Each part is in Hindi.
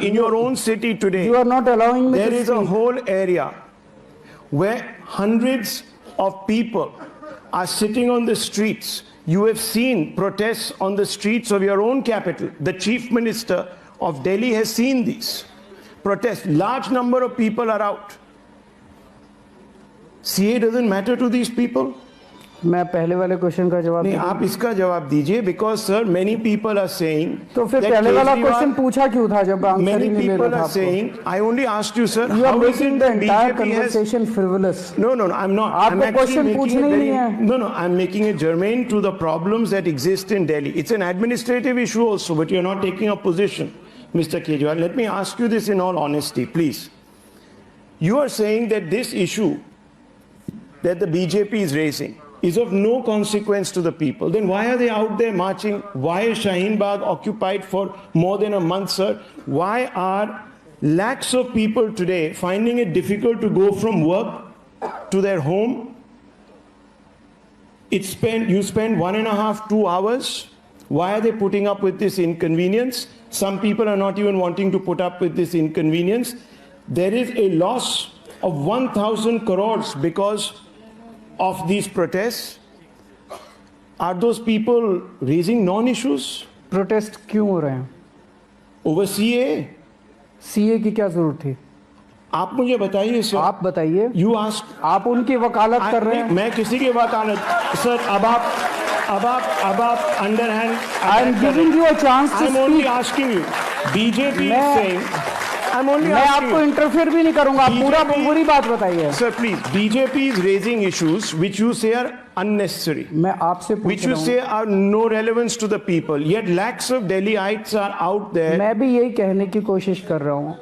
in your own city today, You are not allowing me there to is a speak. whole area where hundreds of people are sitting on the streets. You have seen protests on the streets of your own capital. The Chief Minister of Delhi has seen these protests. Large number of people are out. CA doesn't matter to these people? मैं पहले वाले क्वेश्चन का जवाब नहीं, दूं? आप इसका जवाब दीजिए, because sir, many people are saying तो फिर that पहले वाला केजरीवाल- क्वेश्चन पूछा क्यों था जब आंसर ही Many नहीं ले people रहा था are आपको? saying, I only asked you, sir, You are how is making it the that entire BJP has... conversation frivolous. No, I'm not. आपको I'm actually question making पूछना it ही very... नहीं है। No, I'm making it germane to the problems that exist in Delhi. It's an administrative issue also, but you're not taking a position, Mr. Kejriwal. Let me ask you this in all honesty, please. You are saying that this issue that the BJP is raising is of no consequence to the people. Then why are they out there marching? Why is Shaheen Bagh occupied for more than a month, sir? Why are lakhs of people today finding it difficult to go from work to their home? You spend 1.5, 2 hours. Why are they putting up with this inconvenience? Some people are not even wanting to put up with this inconvenience. There is a loss of 1,000 crores because of these protests. Are those people raising non-issues protest क्यों हो रहे हैं? over CA? सीए की क्या जरूरत थी? आप मुझे बताइए सर. आप बताइए. You ask. आप उनकी वकालत कर रहे हैं. मैं किसी की वकालत सर. अब आप underhand. I am giving you a chance to I'm only speak. asking you. BJP is saying. I'm only मैं asking आपको you. इंटरफेयर भी नहीं करूंगा. आप पूरी बात बताइए. Sir, please. BJP is raising issues which you say are unnecessary. मैं आपसे पूछ Which रहा you हूं. say are no relevance to the people. Yet lakhs of Delhiites are out there. मैं भी यही कहने की कोशिश कर रहा हूं.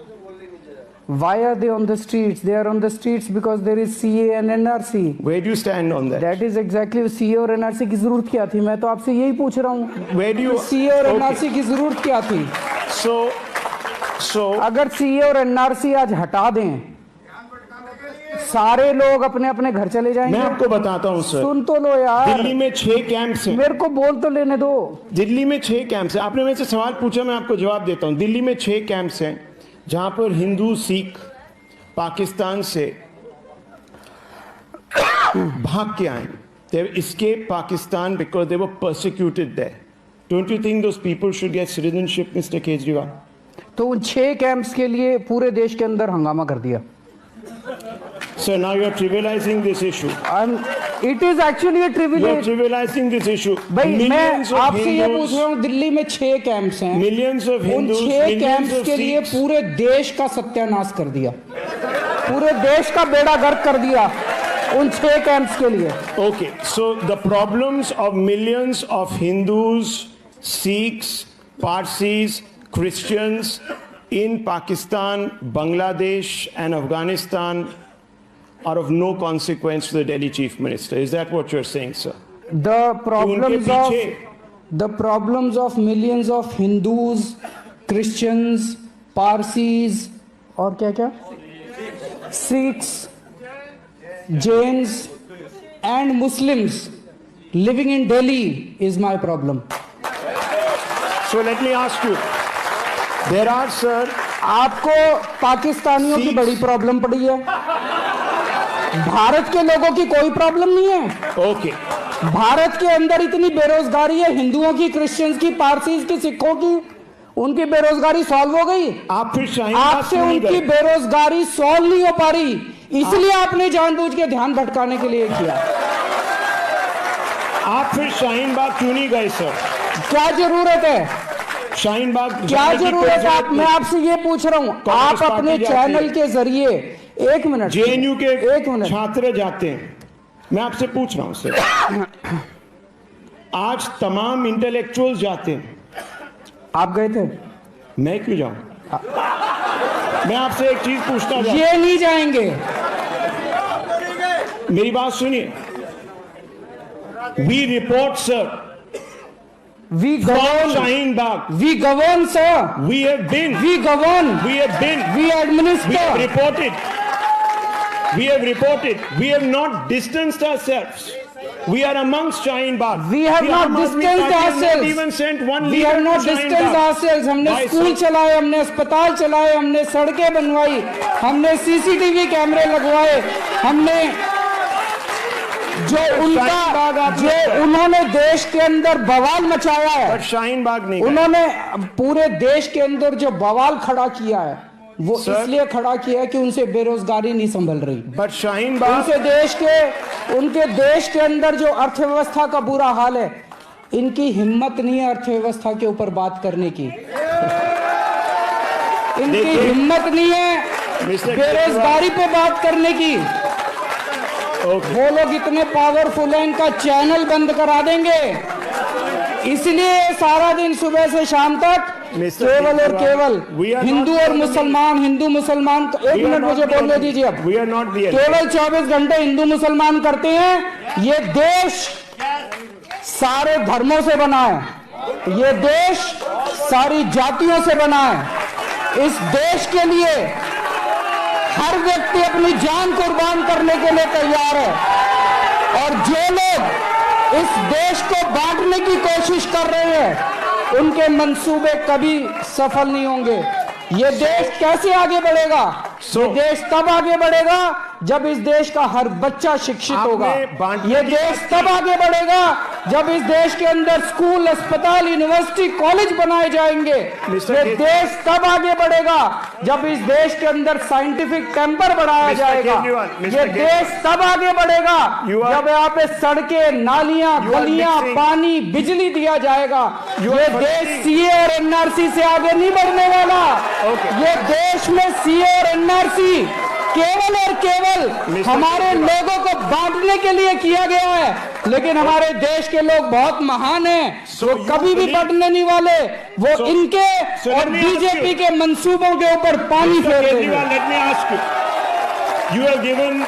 Why are they on the streets? They are on the streets because there is CA and NRC. Where do you stand on that? That is exactly CA और NRC की जरूरत क्या थी? मैं तो आपसे यही पूछ रहा हूं. Where do you? CA और Okay. NRC की जरूरत क्या थी? So अगर CA और NRC आज हटा दें, सारे लोग अपने अपने घर चले जाएंगे. मैं आपको बताता हूं सर. सुन तो लो यार. दिल्ली में 6 कैंप्स हैं. मेरे को बोल तो लेने दो. दिल्ली में 6 कैंप्स हैं. आपने मेरे से सवाल पूछा, मैं आपको जवाब देता हूं. दिल्ली में 6 कैंप्स हैं जहां पर हिंदू सिख पाकिस्तान से भाग के आए. They escaped Pakistan because they were persecuted there. Don't you think those people should get citizenship, Mr. Kejriwal? तो उन 6 कैंप्स के लिए पूरे देश के अंदर हंगामा कर दिया. Sir, now you are trivializing this issue. It is actually a You are privilege. trivializing this issue. भाई मैं Millions of आपसे ये पूछ Hindus, रहा हूँ, दिल्ली में 6 कैंप्स हैं. millions of उन Hindus, 6 millions कैंप्स of के लिए Sikhs. पूरे देश का सत्यानाश कर दिया. पूरे देश का बेड़ा गर्क कर दिया उन 6 कैंप्स के लिए. Okay, so the problems of millions of Hindus, Sikhs, Parsis, Christians in Pakistan, Bangladesh and Afghanistan are of no consequence to the Delhi Chief Minister. Is that what you're saying, sir? The पीछे- problems of millions of Hindus, Christians, Parsis और क्या Sikhs, Jains and Muslims living in Delhi is my problem. So let me ask you. There are, sir, आपको पाकिस्तानियों की Sikhs- बड़ी प्रॉब्लम पड़ी है. भारत के लोगों की कोई प्रॉब्लम नहीं है. okay. भारत के अंदर इतनी बेरोजगारी है, हिंदुओं की, क्रिश्चियंस की, पारसीज की, सिखों की, उनकी बेरोजगारी सॉल्व हो गई. आप फिर शाहीन बाग आपसे क्यों नहीं उनकी गए? बेरोजगारी सॉल्व नहीं हो पा रही, इसलिए आपने जानबूझ के ध्यान भटकाने के लिए किया. आप फिर शाहीन बाग क्यों नहीं गए, सर? क्या जरूरत है? शाहीन बाग क्या जाने की जरूरत कोई है? जरूरत मैं नहीं। आपसे ये पूछ रहा हूं, कांग्रेस आप अपने पार्टी जाती चैनल है। के जरिए, एक मिनट, JNU के एक मिनट, छात्र जाते हैं. मैं आपसे पूछ रहा हूं सर. आज तमाम इंटेलेक्चुअल्स जाते हैं. आप गए थे? मैं क्यों जाऊं? मैं आपसे एक चीज पूछना चाहता ये नहीं जाएंगे. हूं. मेरी बात सुनिए. We report, sir, We from govern. Shaheen Bagh. We govern, sir. We have been. We govern. We have been. We We have administer. reported. We have not distanced ourselves. We are amongst Shaheen Bagh. We have The not Aam Aadmi distanced Party has not ourselves. even sent one We leader have not to Shaheen distanced Bagh. ourselves. हमने By स्कूल some- चलाए, हमने अस्पताल चलाए, हमने सड़कें बनवाई, हमने सीसीटीवी कैमरे लगवाए, हमने जो उन्होंने देश के अंदर बवाल मचाया है, But Shaheen Bagh नहीं. उन्होंने पूरे देश के अंदर जो बवाल खड़ा किया है वो Sir? इसलिए खड़ा किया है कि उनसे बेरोजगारी नहीं संभल रही। But Shaheen Bagh. उनके देश के अंदर जो अर्थव्यवस्था का बुरा हाल है, इनकी हिम्मत नहीं है अर्थव्यवस्था के ऊपर बात करने की। इनकी देखिए, हिम्मत नहीं है Mr. बेरोजगारी पे बात करने की। Okay. वो लोग इतने पावरफुल हैं, इनका चैनल बंद करा देंगे। इसलिए सारा दिन सुबह से शाम तक Mr. केवल और Kejriwal, we केवल are हिंदू not और the मुसलमान, हिंदू मुसलमान। एक We are मिनट not मुझे the बोलने enemy. दीजिए अब। We are not the enemy. केवल 24 घंटे हिंदू मुसलमान करते हैं। ये देश सारे धर्मों से बना है, ये देश सारी जातियों से बना है। इस देश के लिए हर व्यक्ति अपनी जान कुर्बान करने के लिए तैयार है, और जो लोग इस देश को बांटने की कोशिश कर रहे हैं, उनके मंसूबे कभी सफल नहीं होंगे। ये देश कैसे आगे बढ़ेगा? ये देश तब आगे बढ़ेगा जब इस देश का हर बच्चा शिक्षित होगा। ये देश तब आगे बढ़ेगा जब इस देश के अंदर स्कूल, अस्पताल, यूनिवर्सिटी, कॉलेज बनाए जाएंगे। ये देश तब आगे बढ़ेगा जब इस देश के अंदर साइंटिफिक टेम्पर बढ़ाया जाएगा। ये देश तब आगे बढ़ेगा जब यहाँ पे सड़कें, नालियां, गलियां, पानी, बिजली दिया जाएगा। ये देश सीए और एनआरसी से आगे नहीं बढ़ने वाला। ये देश में सीए और एनआरसी केवल और केवल हमारे लोगों को बांटने के लिए किया गया है, लेकिन हमारे देश के लोग बहुत महान हैं, वो कभी भी बंटने नहीं वाले। वो इनके और बीजेपी के मंसूबों के ऊपर पानी फेर देंगे। Let me ask you. You have given